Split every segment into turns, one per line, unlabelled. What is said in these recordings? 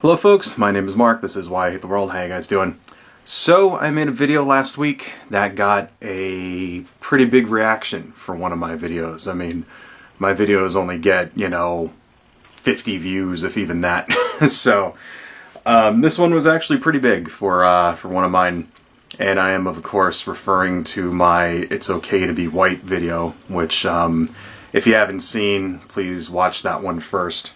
Hello folks, my name is Mark, this is Why I Hate the World. How you guys doing? So I made a video last week that got a pretty big reaction for one of my videos. I mean, my videos only get, 50 views, if even that. So this one was actually pretty big for one of mine. And I am, of course, referring to my It's Okay to Be White video, which if you haven't seen, please watch that one first.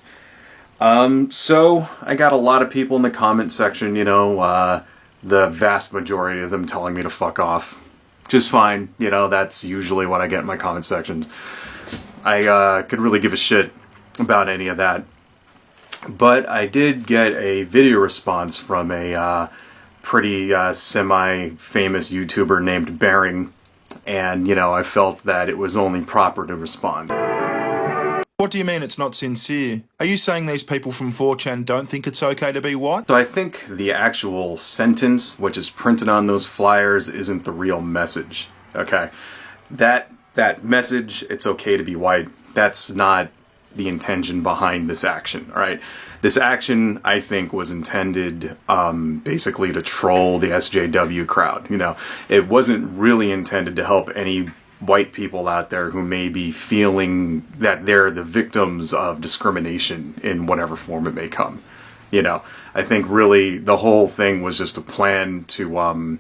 So I got a lot of people in the comment section, the vast majority of them telling me to fuck off. Just fine, that's usually what I get in my comment sections. I could really give a shit about any of that. But I did get a video response from a pretty semi-famous YouTuber named Bearing, and, I felt that it was only proper to respond.
What do you mean it's not sincere? Are you saying these people from 4chan don't think it's okay to be white?
So I think the actual sentence, which is printed on those flyers, isn't the real message. Okay? That message, it's okay to be white, that's not the intention behind this action, alright? This action, I think, was intended basically to troll the SJW crowd. It wasn't really intended to help any white people out there who may be feeling that they're the victims of discrimination in whatever form it may come. I think really the whole thing was just a plan to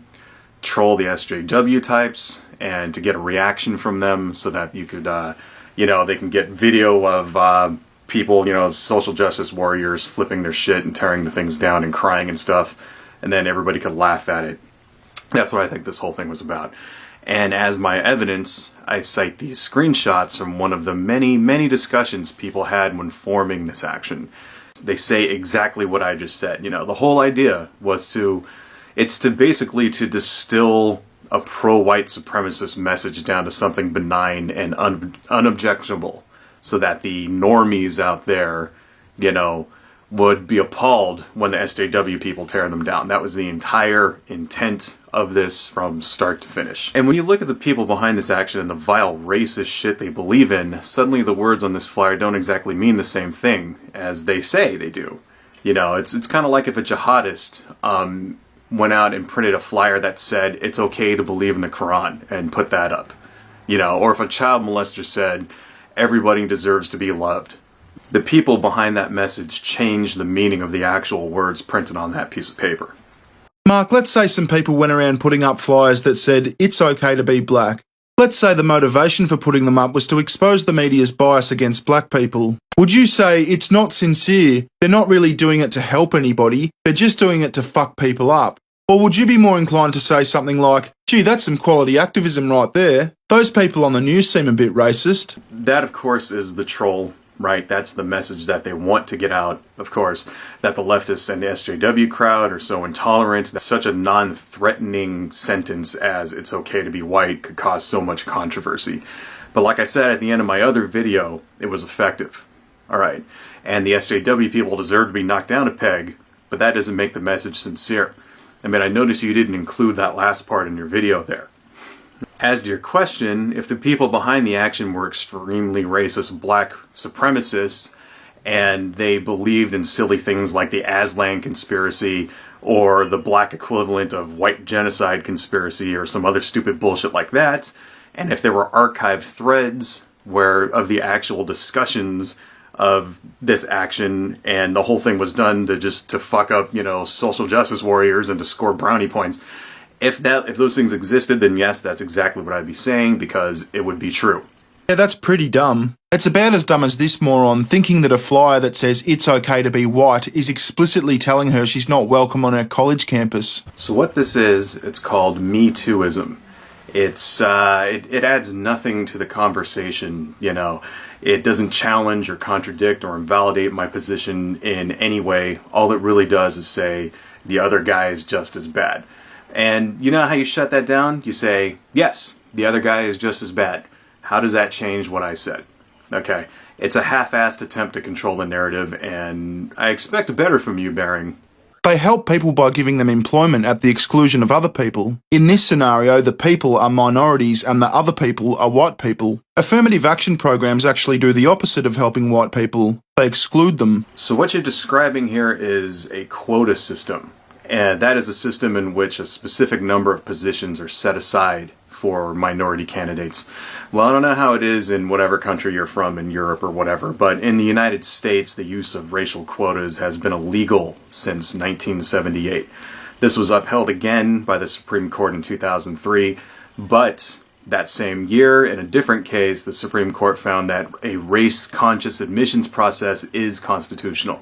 troll the SJW types and to get a reaction from them so that you could, they can get video of people, social justice warriors flipping their shit and tearing the things down and crying and stuff, and then everybody could laugh at it. That's what I think this whole thing was about. And as my evidence, I cite these screenshots from one of the many, many discussions people had when forming this action. They say exactly what I just said. The whole idea was it's to basically to distill a pro-white supremacist message down to something benign and unobjectionable, so that the normies out there, would be appalled when the SJW people tear them down. That was the entire intent of this from start to finish. And when you look at the people behind this action and the vile racist shit they believe in, suddenly the words on this flyer don't exactly mean the same thing as they say they do. It's kind of like if a jihadist went out and printed a flyer that said it's okay to believe in the Quran and put that up. Or if a child molester said everybody deserves to be loved. The people behind that message changed the meaning of the actual words printed on that piece of paper.
Mark, let's say some people went around putting up flyers that said, it's okay to be black. Let's say the motivation for putting them up was to expose the media's bias against black people. Would you say it's not sincere, they're not really doing it to help anybody, they're just doing it to fuck people up? Or would you be more inclined to say something like, gee, that's some quality activism right there. Those people on the news seem a bit racist.
That, of course, is the troll. Right, that's the message that they want to get out, of course, that the leftists and the SJW crowd are so intolerant that such a non-threatening sentence as it's okay to be white could cause so much controversy. But like I said at the end of my other video, it was effective. Alright, and the SJW people deserve to be knocked down a peg, but that doesn't make the message sincere. I mean, I noticed you didn't include that last part in your video there. As to your question, if the people behind the action were extremely racist black supremacists and they believed in silly things like the Aslan conspiracy or the black equivalent of white genocide conspiracy or some other stupid bullshit like that, and if there were archived threads of the actual discussions of this action and the whole thing was done to fuck up, social justice warriors and to score brownie points, if those things existed, then yes, that's exactly what I'd be saying, because it would be true.
Yeah, that's pretty dumb. It's about as dumb as this moron thinking that a flyer that says it's okay to be white is explicitly telling her she's not welcome on her college campus.
So what this is, it's called Me Tooism. It adds nothing to the conversation, It doesn't challenge or contradict or invalidate my position in any way. All it really does is say the other guy is just as bad. And you know how you shut that down? You say, yes, the other guy is just as bad. How does that change what I said? Okay, it's a half-assed attempt to control the narrative, and I expect better from you, Bearing.
They help people by giving them employment at the exclusion of other people. In this scenario, the people are minorities and the other people are white people. Affirmative action programs actually do the opposite of helping white people. They exclude them.
So what you're describing here is a quota system. And that is a system in which a specific number of positions are set aside for minority candidates. Well, I don't know how it is in whatever country you're from, in Europe or whatever, but in the United States, the use of racial quotas has been illegal since 1978. This was upheld again by the Supreme Court in 2003, but that same year, in a different case, the Supreme Court found that a race-conscious admissions process is constitutional.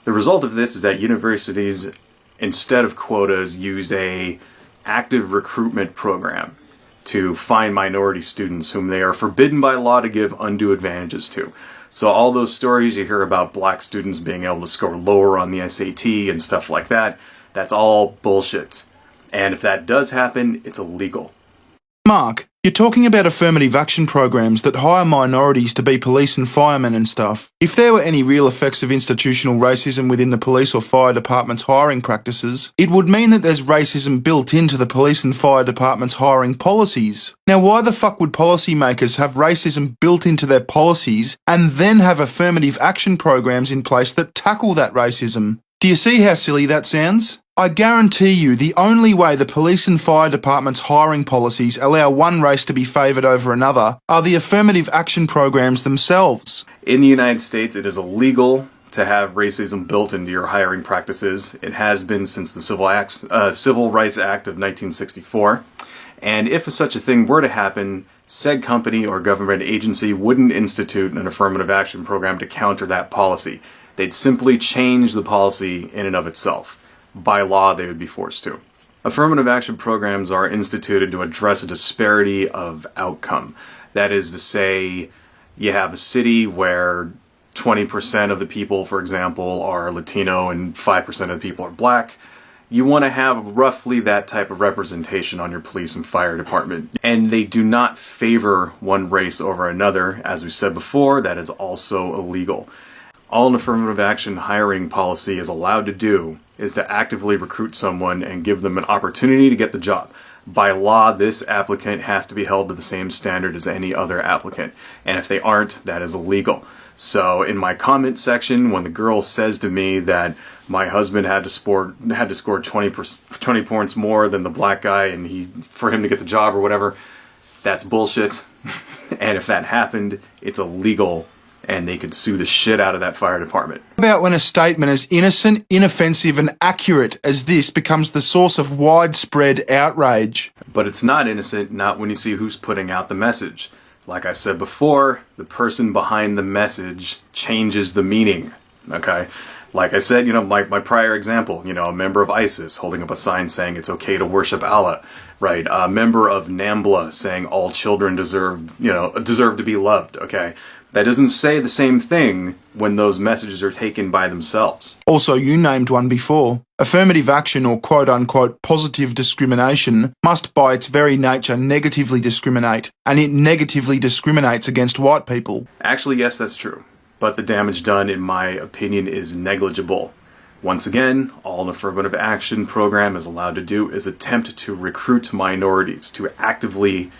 The result of this is that universities, instead of quotas, use a active recruitment program to find minority students whom they are forbidden by law to give undue advantages to. So all those stories you hear about black students being able to score lower on the SAT and stuff like that, that's all bullshit. And if that does happen, it's illegal.
Mark, you're talking about affirmative action programs that hire minorities to be police and firemen and stuff. If there were any real effects of institutional racism within the police or fire department's hiring practices, it would mean that there's racism built into the police and fire department's hiring policies. Now, why the fuck would policymakers have racism built into their policies and then have affirmative action programs in place that tackle that racism? Do you see how silly that sounds? I guarantee you the only way the police and fire department's hiring policies allow one race to be favoured over another are the affirmative action programs themselves.
In the United States, it is illegal to have racism built into your hiring practices. It has been since the Civil Rights Act of 1964. And if such a thing were to happen, said company or government agency wouldn't institute an affirmative action program to counter that policy. They'd simply change the policy in and of itself. By law, they would be forced to. Affirmative action programs are instituted to address a disparity of outcome. That is to say, you have a city where 20% of the people, for example, are Latino and 5% of the people are black. You want to have roughly that type of representation on your police and fire department. And they do not favor one race over another. As we said before, that is also illegal. All an affirmative action hiring policy is allowed to do is to actively recruit someone and give them an opportunity to get the job. By law, this applicant has to be held to the same standard as any other applicant. And if they aren't, that is illegal. So in my comment section, when the girl says to me that my husband had to score 20 points more than the black guy and for him to get the job or whatever, that's bullshit. And if that happened, it's illegal. And they could sue the shit out of that fire department.
What about when a statement as innocent, inoffensive and accurate as this becomes the source of widespread outrage?
But it's not innocent, not when you see who's putting out the message. Like I said before, the person behind the message changes the meaning, okay? Like I said, my prior example, a member of ISIS holding up a sign saying it's okay to worship Allah, right? A member of NAMBLA saying all children deserve to be loved, okay? That doesn't say the same thing when those messages are taken by themselves.
Also, you named one before. Affirmative action or quote-unquote positive discrimination must by its very nature negatively discriminate, and it negatively discriminates against white people.
Actually, yes, that's true. But the damage done, in my opinion, is negligible. Once again, all an affirmative action program is allowed to do is attempt to recruit minorities, to actively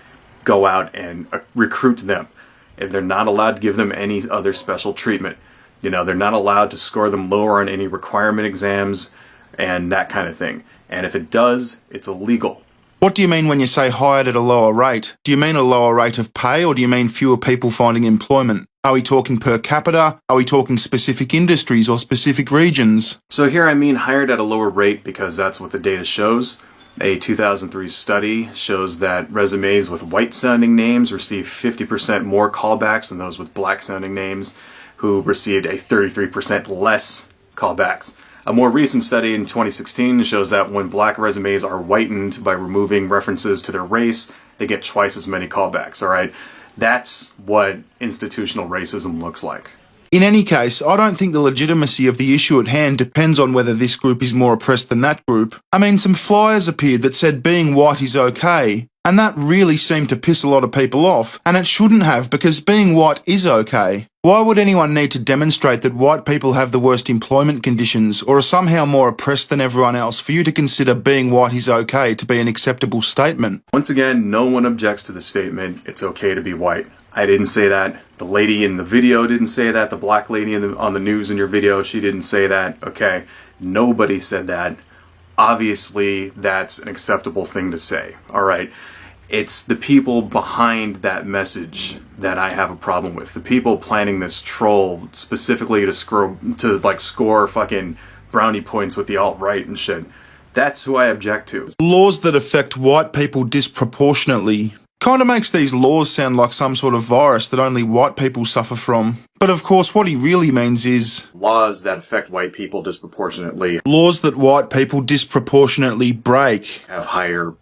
go out and recruit them. And they're not allowed to give them any other special treatment. They're not allowed to score them lower on any requirement exams and that kind of thing. And if it does, it's illegal.
What do you mean when you say hired at a lower rate? Do you mean a lower rate of pay, or do you mean fewer people finding employment? Are we talking per capita? Are we talking specific industries or specific regions?
So here I mean hired at a lower rate because that's what the data shows. A 2003 study shows that resumes with white-sounding names receive 50% more callbacks than those with black-sounding names, who received a 33% less callbacks. A more recent study in 2016 shows that when black resumes are whitened by removing references to their race, they get twice as many callbacks, alright? That's what institutional racism looks like.
In any case, I don't think the legitimacy of the issue at hand depends on whether this group is more oppressed than that group. I mean, some flyers appeared that said being white is okay. And that really seemed to piss a lot of people off, and it shouldn't have, because being white is okay. Why would anyone need to demonstrate that white people have the worst employment conditions or are somehow more oppressed than everyone else for you to consider being white is okay to be an acceptable statement?
Once again, no one objects to the statement, it's okay to be white. I didn't say that. The lady in the video didn't say that. The black lady on the news in your video, she didn't say that. Okay, nobody said that. Obviously, that's an acceptable thing to say. All right. It's the people behind that message that I have a problem with. The people planning this troll specifically to score fucking brownie points with the alt-right and shit. That's who I object to.
Laws that affect white people disproportionately kind of makes these laws sound like some sort of virus that only white people suffer from. But of course, what he really means is
laws that affect white people disproportionately.
Laws that white people disproportionately break.
Have higher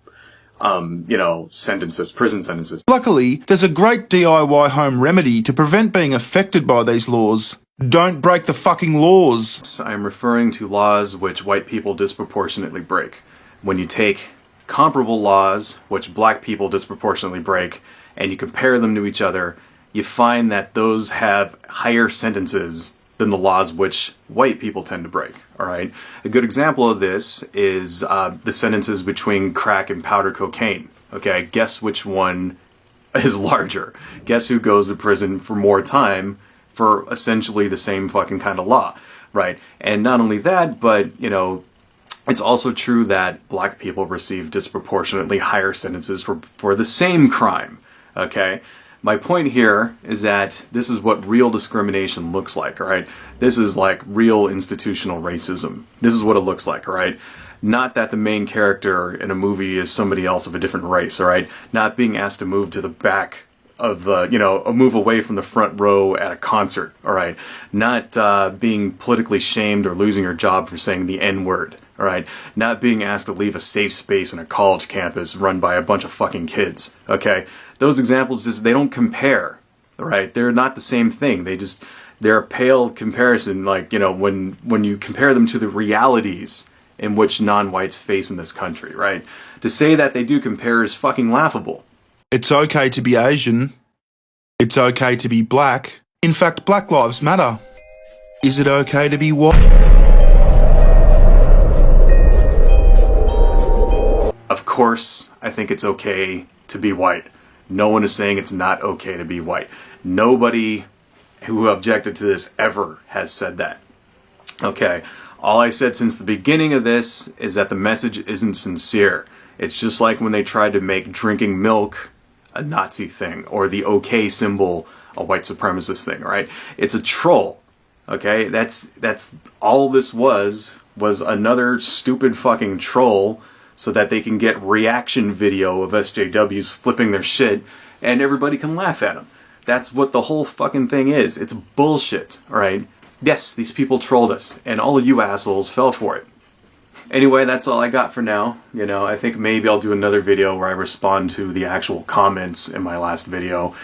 sentences, prison sentences.
Luckily, there's a great DIY home remedy to prevent being affected by these laws. Don't break the fucking laws.
I'm referring to laws which white people disproportionately break. When you take comparable laws which black people disproportionately break and you compare them to each other, you find that those have higher sentences than the laws which white people tend to break. All right. A good example of this is the sentences between crack and powder cocaine. Okay, guess which one is larger? Guess who goes to prison for more time for essentially the same fucking kind of law, right? And not only that, but it's also true that black people receive disproportionately higher sentences for the same crime. Okay. My point here is that this is what real discrimination looks like, all right? This is like real institutional racism. This is what it looks like, all right? Not that the main character in a movie is somebody else of a different race, all right? Not being asked to move to the back of the, move away from the front row at a concert, all right? Not being politically shamed or losing your job for saying the N-word, all right? Not being asked to leave a safe space in a college campus run by a bunch of fucking kids, okay? Those examples they don't compare, right? They're not the same thing. They're a pale comparison, when you compare them to the realities in which non-whites face in this country, right? To say that they do compare is fucking laughable.
It's okay to be Asian. It's okay to be black. In fact, Black Lives Matter. Is it okay to be white?
Of course, I think it's okay to be white. No one is saying it's not okay to be white. Nobody who objected to this ever has said that. Okay, all I said since the beginning of this is that the message isn't sincere. It's just like when they tried to make drinking milk a Nazi thing, or the OK symbol a white supremacist thing, right? It's a troll, okay? That's all this was another stupid fucking troll so that they can get reaction video of SJWs flipping their shit and everybody can laugh at them. That's what the whole fucking thing is. It's bullshit, alright? Yes, these people trolled us, and all of you assholes fell for it. Anyway, that's all I got for now. I think maybe I'll do another video where I respond to the actual comments in my last video.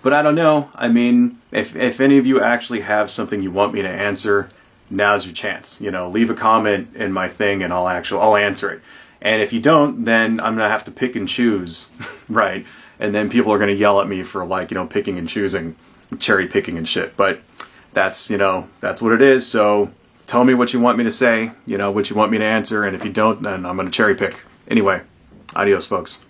But I don't know. I mean, if any of you actually have something you want me to answer, now's your chance. Leave a comment in my thing and I'll answer it. And if you don't, then I'm going to have to pick and choose, right? And then people are going to yell at me for picking and choosing, cherry picking and shit. But that's what it is. So tell me what you want me to say, what you want me to answer. And if you don't, then I'm going to cherry pick. Anyway, adios, folks.